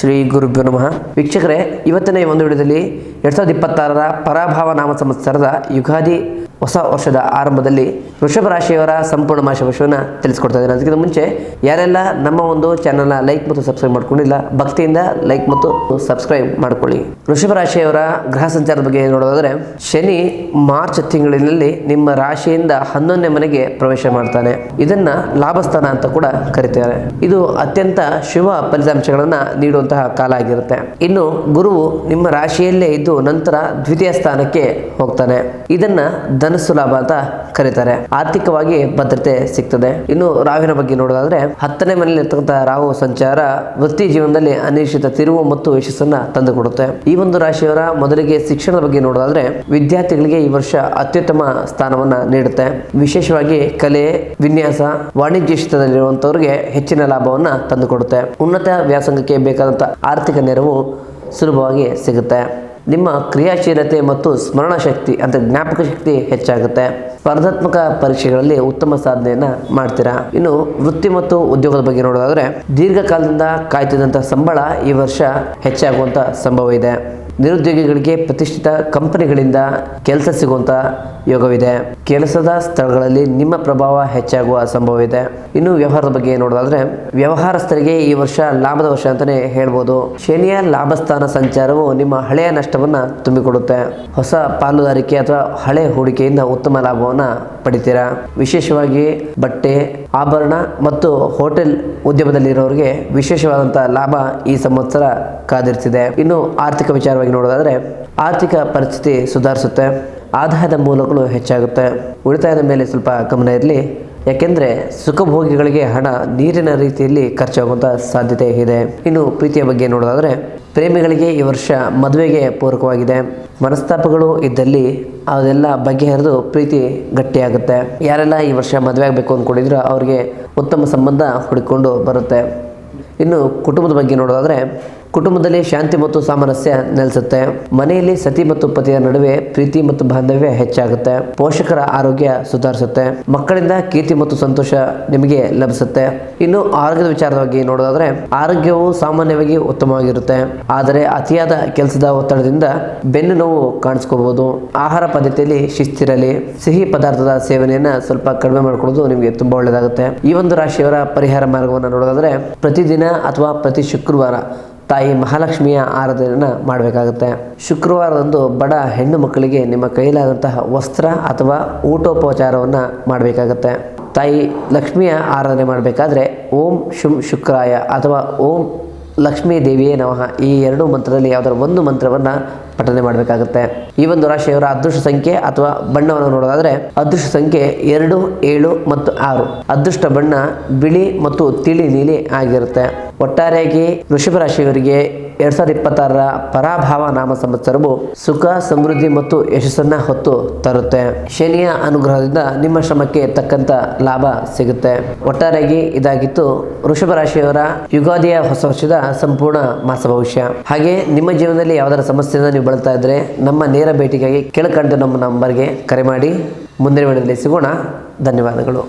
ಶ್ರೀ ಗುರುಭ್ಯೋ ನಮಃ. ವೀಕ್ಷಕರೇ, ಇವತ್ತಿನ ಈ ಒಂದು ವಿಡಿಯೋದಲ್ಲಿ 2026ರ ಪರಾಭವ ನಾಮ ಸಂವತ್ಸರದ ಯುಗಾದಿ ಹೊಸ ವರ್ಷದ ಆರಂಭದಲ್ಲಿ ವೃಷಭ ರಾಶಿಯವರ ಸಂಪೂರ್ಣ ಮಾಸಭವಿಷ್ಯವನ್ನು ತಿಳಿಸ್ಕೊಡ್ತಾ ಇದ್ದೀನಿ. ಅದಕ್ಕಿಂತ ಮುಂಚೆ ಯಾರೆಲ್ಲ ನಮ್ಮ ಒಂದು ಚಾನಲ್ನ ಲೈಕ್ ಮತ್ತು ಸಬ್ಸ್ಕ್ರೈಬ್ ಮಾಡ್ಕೊಂಡಿಲ್ಲ, ಭಕ್ತಿಯಿಂದ ಲೈಕ್ ಮತ್ತು ಸಬ್ಸ್ಕ್ರೈಬ್ ಮಾಡ್ಕೊಳ್ಳಿ. ವೃಷಭ ರಾಶಿಯವರ ಗ್ರಹ ಸಂಚಾರದ ಬಗ್ಗೆ ನೋಡೋದಾದ್ರೆ, ಶನಿ ಮಾರ್ಚ್ ತಿಂಗಳಿನಲ್ಲಿ ನಿಮ್ಮ ರಾಶಿಯಿಂದ 11ನೇ ಮನೆಗೆ ಪ್ರವೇಶ ಮಾಡ್ತಾನೆ. ಇದನ್ನ ಲಾಭಸ್ಥಾನ ಅಂತ ಕೂಡ ಕರೀತಾರೆ. ಇದು ಅತ್ಯಂತ ಶುಭ ಫಲಿತಾಂಶಗಳನ್ನ ನೀಡುವಂತಹ ಕಾಲ ಆಗಿರುತ್ತೆ. ಇನ್ನು ಗುರುವು ನಿಮ್ಮ ರಾಶಿಯಲ್ಲೇ ಇದ್ದು ನಂತರ ದ್ವಿತೀಯ ಸ್ಥಾನಕ್ಕೆ ಹೋಗ್ತಾನೆ. ಇದನ್ನ ಧನಸ್ಸು ಲಾಭ ಅಂತ ಕರೀತಾರೆ. ಆರ್ಥಿಕವಾಗಿ ಭದ್ರತೆ ಸಿಗ್ತದೆ. ಇನ್ನು ರಾಹುವಿನ ಬಗ್ಗೆ ನೋಡೋದಾದ್ರೆ, 10ನೇ ಮನೆಯಲ್ಲಿ ಇರ್ತಕ್ಕಂತಹ ರಾಹು ಸಂಚಾರ ವೃತ್ತಿ ಜೀವನದಲ್ಲಿ ಅನಿಶ್ಚಿತ ತಿರುವು ಮತ್ತು ಯಶಸ್ಸನ್ನ ತಂದುಕೊಡುತ್ತೆ. ಈ ಒಂದು ರಾಶಿಯವರ ಮೊದಲಿಗೆ ಶಿಕ್ಷಣದ ಬಗ್ಗೆ ನೋಡೋದಾದ್ರೆ, ವಿದ್ಯಾರ್ಥಿಗಳಿಗೆ ಈ ವರ್ಷ ಅತ್ಯುತ್ತಮ ಸ್ಥಾನವನ್ನ ನೀಡುತ್ತೆ. ವಿಶೇಷವಾಗಿ ಕಲೆ, ವಿನ್ಯಾಸ, ವಾಣಿಜ್ಯ ಕ್ಷೇತ್ರದಲ್ಲಿರುವಂತವರಿಗೆ ಹೆಚ್ಚಿನ ಲಾಭವನ್ನ ತಂದುಕೊಡುತ್ತೆ. ಉನ್ನತ ವ್ಯಾಸಂಗಕ್ಕೆ ಬೇಕಾದಂತ ಆರ್ಥಿಕ ನೆರವು ಸುಲಭವಾಗಿ ಸಿಗುತ್ತೆ. ನಿಮ್ಮ ಕ್ರಿಯಾಶೀಲತೆ ಮತ್ತು ಸ್ಮರಣ ಶಕ್ತಿ ಅಂತ ಜ್ಞಾಪಕ ಶಕ್ತಿ ಹೆಚ್ಚಾಗುತ್ತೆ. ಸ್ಪರ್ಧಾತ್ಮಕ ಪರೀಕ್ಷೆಗಳಲ್ಲಿ ಉತ್ತಮ ಸಾಧನೆಯನ್ನ ಮಾಡ್ತೀರಾ. ಇನ್ನು ವೃತ್ತಿ ಮತ್ತು ಉದ್ಯೋಗದ ಬಗ್ಗೆ ನೋಡೋದಾದ್ರೆ, ದೀರ್ಘಕಾಲದಿಂದ ಕಾಯ್ತಿದ್ದಂಥ ಸಂಬಳ ಈ ವರ್ಷ ಹೆಚ್ಚಾಗುವಂತ ಸಂಭವ ಇದೆ. ನಿರುದ್ಯೋಗಿಗಳಿಗೆ ಪ್ರತಿಷ್ಠಿತ ಕಂಪನಿಗಳಿಂದ ಕೆಲಸ ಸಿಗುವಂತ ಯೋಗವಿದೆ. ಕೆಲಸದ ಸ್ಥಳಗಳಲ್ಲಿ ನಿಮ್ಮ ಪ್ರಭಾವ ಹೆಚ್ಚಾಗುವ ಸಂಭವ ಇದೆ. ಇನ್ನು ವ್ಯವಹಾರದ ಬಗ್ಗೆ ನೋಡೋದಾದ್ರೆ, ವ್ಯವಹಾರಸ್ಥರಿಗೆ ಈ ವರ್ಷ ಲಾಭದ ವರ್ಷ ಅಂತಾನೆ ಹೇಳ್ಬೋದು. ಶನಿಯ ಲಾಭಸ್ಥಾನ ಸಂಚಾರವು ನಿಮ್ಮ ಹಳೆಯ ನಷ್ಟವನ್ನ ತುಂಬಿಕೊಡುತ್ತೆ. ಹೊಸ ಪಾಲುದಾರಿಕೆ ಅಥವಾ ಹಳೆ ಹೂಡಿಕೆಯಿಂದ ಉತ್ತಮ ಲಾಭವನ್ನ ಪಡಿತೀರಾ. ವಿಶೇಷವಾಗಿ ಬಟ್ಟೆ, ಆಭರಣ ಮತ್ತು ಹೋಟೆಲ್ ಉದ್ಯಮದಲ್ಲಿರೋರಿಗೆ ವಿಶೇಷವಾದಂತಹ ಲಾಭ ಈ ಸಂವತ್ಸರ ಕಾದಿರಿಸಿದೆ. ಇನ್ನು ಆರ್ಥಿಕ ವಿಚಾರವಾಗಿ ನೋಡೋದಾದ್ರೆ, ಆರ್ಥಿಕ ಪರಿಸ್ಥಿತಿ ಸುಧಾರಿಸುತ್ತೆ. ಆದಾಯದ ಮೂಲಗಳು ಹೆಚ್ಚಾಗುತ್ತೆ. ಉಳಿತಾಯದ ಮೇಲೆ ಸ್ವಲ್ಪ ಗಮನ ಇರಲಿ, ಯಾಕೆಂದರೆ ಸುಖಭೋಗಿಗಳಿಗೆ ಹಣ ನೀರಿನ ರೀತಿಯಲ್ಲಿ ಖರ್ಚಾಗುವಂಥ ಸಾಧ್ಯತೆ ಇದೆ. ಇನ್ನು ಪ್ರೀತಿಯ ಬಗ್ಗೆ ನೋಡೋದಾದರೆ, ಪ್ರೇಮಿಗಳಿಗೆ ಈ ವರ್ಷ ಮದುವೆಗೆ ಪೂರಕವಾಗಿದೆ. ಮನಸ್ತಾಪಗಳು ಇದ್ದಲ್ಲಿ ಅದೆಲ್ಲ ಬಗೆಹರಿದು ಪ್ರೀತಿ ಗಟ್ಟಿಯಾಗುತ್ತೆ. ಯಾರೆಲ್ಲ ಈ ವರ್ಷ ಮದುವೆ ಆಗಬೇಕು ಅಂದ್ಕೊಂಡಿದ್ರು ಅವರಿಗೆ ಉತ್ತಮ ಸಂಬಂಧ ಹುಡುಕೊಂಡು ಬರುತ್ತೆ. ಇನ್ನು ಕುಟುಂಬದ ಬಗ್ಗೆ ನೋಡೋದಾದರೆ, ಕುಟುಂಬದಲ್ಲಿ ಶಾಂತಿ ಮತ್ತು ಸಾಮರಸ್ಯ ನೆಲೆಸುತ್ತೆ. ಮನೆಯಲ್ಲಿ ಸತಿ ಮತ್ತು ಪತಿಯ ನಡುವೆ ಪ್ರೀತಿ ಮತ್ತು ಬಾಂಧವ್ಯ ಹೆಚ್ಚಾಗುತ್ತೆ. ಪೋಷಕರ ಆರೋಗ್ಯ ಸುಧಾರಿಸುತ್ತೆ. ಮಕ್ಕಳಿಂದ ಕೀರ್ತಿ ಮತ್ತು ಸಂತೋಷ ನಿಮಗೆ ಲಭಿಸುತ್ತೆ. ಇನ್ನು ಆರೋಗ್ಯದ ವಿಚಾರದ ಬಗ್ಗೆ ನೋಡೋದಾದ್ರೆ, ಆರೋಗ್ಯವು ಸಾಮಾನ್ಯವಾಗಿ ಉತ್ತಮವಾಗಿರುತ್ತೆ. ಆದರೆ ಅತಿಯಾದ ಕೆಲಸದ ಒತ್ತಡದಿಂದ ಬೆನ್ನು ನೋವು ಕಾಣಿಸ್ಕೋಬಹುದು. ಆಹಾರ ಪದ್ಧತಿಯಲ್ಲಿ ಶಿಸ್ತಿರಲಿ. ಸಿಹಿ ಪದಾರ್ಥದ ಸೇವನೆಯನ್ನ ಸ್ವಲ್ಪ ಕಡಿಮೆ ಮಾಡಿಕೊಳ್ಳೋದು ನಿಮಗೆ ತುಂಬಾ ಒಳ್ಳೆಯದಾಗುತ್ತೆ. ಈ ಒಂದು ರಾಶಿಯವರ ಪರಿಹಾರ ಮಾರ್ಗವನ್ನು ನೋಡೋದಾದ್ರೆ, ಪ್ರತಿದಿನ ಅಥವಾ ಪ್ರತಿ ಶುಕ್ರವಾರ ತಾಯಿ ಮಹಾಲಕ್ಷ್ಮಿಯ ಆರಾಧನೆಯನ್ನು ಮಾಡಬೇಕಾಗುತ್ತೆ. ಶುಕ್ರವಾರದಂದು ಬಡ ಹೆಣ್ಣು ಮಕ್ಕಳಿಗೆ ನಿಮ್ಮ ಕೈಲಾದಂತಹ ವಸ್ತ್ರ ಅಥವಾ ಊಟೋಪಚಾರವನ್ನು ಮಾಡಬೇಕಾಗತ್ತೆ. ತಾಯಿ ಲಕ್ಷ್ಮಿಯ ಆರಾಧನೆ ಮಾಡಬೇಕಾದ್ರೆ ಓಂ ಶುಂ ಶುಕ್ರಾಯ ಅಥವಾ ಓಂ ಲಕ್ಷ್ಮೀ ದೇವಿಯೇ ನಮಃ ಈ ಎರಡು ಮಂತ್ರದಲ್ಲಿ ಯಾವುದರ ಒಂದು ಮಂತ್ರವನ್ನು ಪಠನೆ ಮಾಡಬೇಕಾಗುತ್ತೆ. ಈ ಒಂದು ರಾಶಿಯವರ ಅದೃಷ್ಟ ಸಂಖ್ಯೆ ಅಥವಾ ಬಣ್ಣವನ್ನು ನೋಡೋದಾದ್ರೆ, ಅದೃಷ್ಟ ಸಂಖ್ಯೆ 2, 7 ಮತ್ತು 6. ಅದೃಷ್ಟ ಬಣ್ಣ ಬಿಳಿ ಮತ್ತು ತಿಳಿ ನೀಲಿ ಆಗಿರುತ್ತೆ. ಒಟ್ಟಾರೆಯಾಗಿ ವೃಷಭ ರಾಶಿಯವರಿಗೆ 2026ರ ಪರಾಭವ ನಾಮ ಸಂವತ್ಸರವು ಸುಖ, ಸಮೃದ್ಧಿ ಮತ್ತು ಯಶಸ್ಸನ್ನ ಹೊತ್ತು ತರುತ್ತೆ. ಶನಿಯ ಅನುಗ್ರಹದಿಂದ ನಿಮ್ಮ ಶ್ರಮಕ್ಕೆ ತಕ್ಕಂತ ಲಾಭ ಸಿಗುತ್ತೆ. ಒಟ್ಟಾರೆಯಾಗಿ ಇದಾಗಿತ್ತು ವೃಷಭ ರಾಶಿಯವರ ಯುಗಾದಿಯ ಹೊಸ ವರ್ಷದ ಸಂಪೂರ್ಣ ಮಾಸ ಭವಿಷ್ಯ. ಹಾಗೆ ನಿಮ್ಮ ಜೀವನದಲ್ಲಿ ಯಾವುದರ ಸಮಸ್ಯೆಯಿಂದ ನೀವು ಬಳಲ್ತಾ ಇದ್ರೆ ನಮ್ಮ ನೇರ ಭೇಟಿಗಾಗಿ ಕೆಳಕಂಡ ನಮ್ಮ ನಂಬರ್ಗೆ ಕರೆ ಮಾಡಿ. ಮುಂದಿನ ವಿಡಿಯೋದಲ್ಲಿ ಸಿಗೋಣ. ಧನ್ಯವಾದಗಳು.